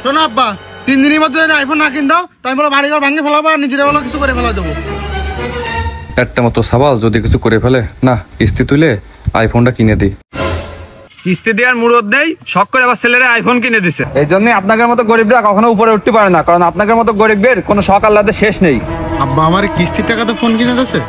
শোনো আব্বা, 3 দিনের মধ্যে যদি আইফোন না কিন দাও তাই বলো বাড়ি ঘর ভাঙে ফেলাবো আর নিজেরা বলো কিছু করে ফেলা দেবো। একটা মতো সাবাল যদি কিছু করে ফেলে না, কিস্তি তুলে আইফোনটা কিনে দিই। কিস্তি দেওয়ার মুরদ নেই, শখ করে আবার ছেলেরা আইফোন কিনে দিচ্ছে। এই জন্যই আপনাদের মতো গরিবরা কখনো উপরে উঠতে পারে না, কারণ আপনাদের মতো গরিবদের কোনো শখ আল্লাহতে শেষ নেই। আব্বা আমার কিস্তির টাকাতে ফোন কিনে দিচ্ছে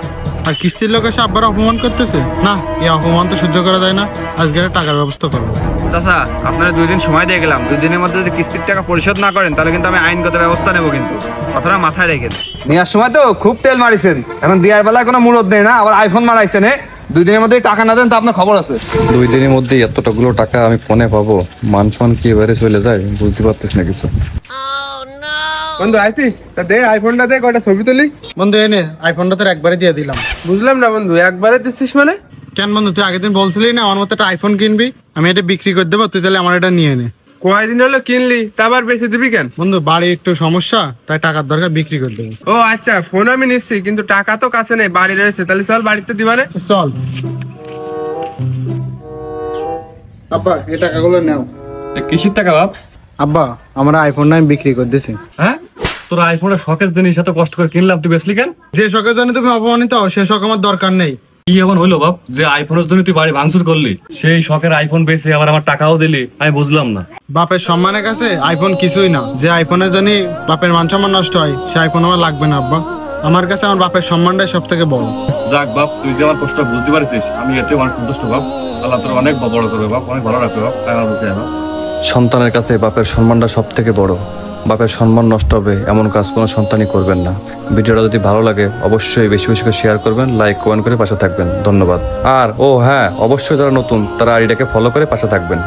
আর কিস্তির লোক এসে আব্বার অপমান করতেছে। না, এই অপমান তো সহ্য করা যায় না, আজকে টাকার ব্যবস্থা করবো। চাচা, আপনারা 2 দিন সময় দিয়ে গেলাম, 2 দিনের মধ্যে যদি কিস্তির টাকা পরিশোধ না করেন তাহলে কিন্তু আমি আইনগত ব্যবস্থা নেবো। কিন্তু কথাটা মাথায় রেখে নেওয়ার সময় তো খুব তেল মারিছেন, এখন দেওয়ার বেলায় কোনো মুরদ নেই না, আবার আইফোন মারাইছেন। 2 দিনের মধ্যে টাকা না দেন তো আপনার খবর আছে। 2 দিনের মধ্যে এতটাগুলো টাকা আমি ফোনে পাবো? মান ফান কি এবারে চলে যায়, বুঝতে পারতিস না কিছু। বন্ধু আইছিস? তা দে আইফোনটা দে, কয়টা ছবি তুলি। বন্ধু এনে আইফোনটা তোর একবারে দিয়ে দিলাম। বুঝলাম না বন্ধু, একবারে দিচ্ছিস মানে? কেন বন্ধু, তুই আগের দিন বলছিলি না আমার মতো একটা আইফোন কিনবি, আমি এটা বিক্রি করে দেবো, তুই তাহলে আমার এটা নিয়ে নে। কয়দিন হলো কিনলি, তা আবার বেশি দিবি কেন? বন্ধু বাড়ি একটু সমস্যা, তাই টাকার দরকার, বিক্রি করে দেবো। ও আচ্ছা, ফোন আমি নিচ্ছি কিন্তু টাকা তো কাছে নেই, বাড়ি রয়েছে। তাহলে চল বাড়িতে দিবানে। চল আব্বা, এই টাকাগুলো নাও। কিসের টাকা বাপ? আব্বা আমরা আইফোনটা আমি বিক্রি করে দিছি। হ্যাঁ, তোর আইফোনটা শখের জিনিস, এত কষ্ট করে কিনলাম, তুই বেচলি কেন? যে শখের জন্য তুমি অপমানিত হও সে শখ আমার দরকার নেই। কি এমন হইলো বাপ যে আইফোনের জন্য তুই বাড়ি ভাঙচুর করলি? সেই শখের আইফোন বেচে আবার আমার টাকাও দিলি, আমি বুঝলাম না। বাপের সম্মানের কাছে আইফোন কিছুই না। যে আইফোনের জন্য বাপের মান সম্মান নষ্ট হয় সে আইফোন আমার লাগবে না আব্বা। আমার কাছে আমার বাপের সম্মানটাই সব থেকে বড়। যাক বাপ, তুই যে আমার কষ্ট বুঝতে পারছিস, আমি এতে অনেক সন্তুষ্ট বাপ। আল্লাহ তোর অনেক বড় করবে বাপ, অনেক ভালো রাখবে বাপ। সন্তানের কাছে বাপের সম্মানটা সব থেকে বড়। বাপের সম্মান নষ্ট হবে এমন কাজ কোনো সন্তানই করবেন না। ভিডিওটা যদি ভালো লাগে অবশ্যই বেশি বেশি করে শেয়ার করবেন, লাইক কমেন্ট করে পাশে থাকবেন। ধন্যবাদ। আর ও হ্যাঁ, অবশ্যই যারা নতুন তারা আইডিটাকে ফলো করে পাশে থাকবেন।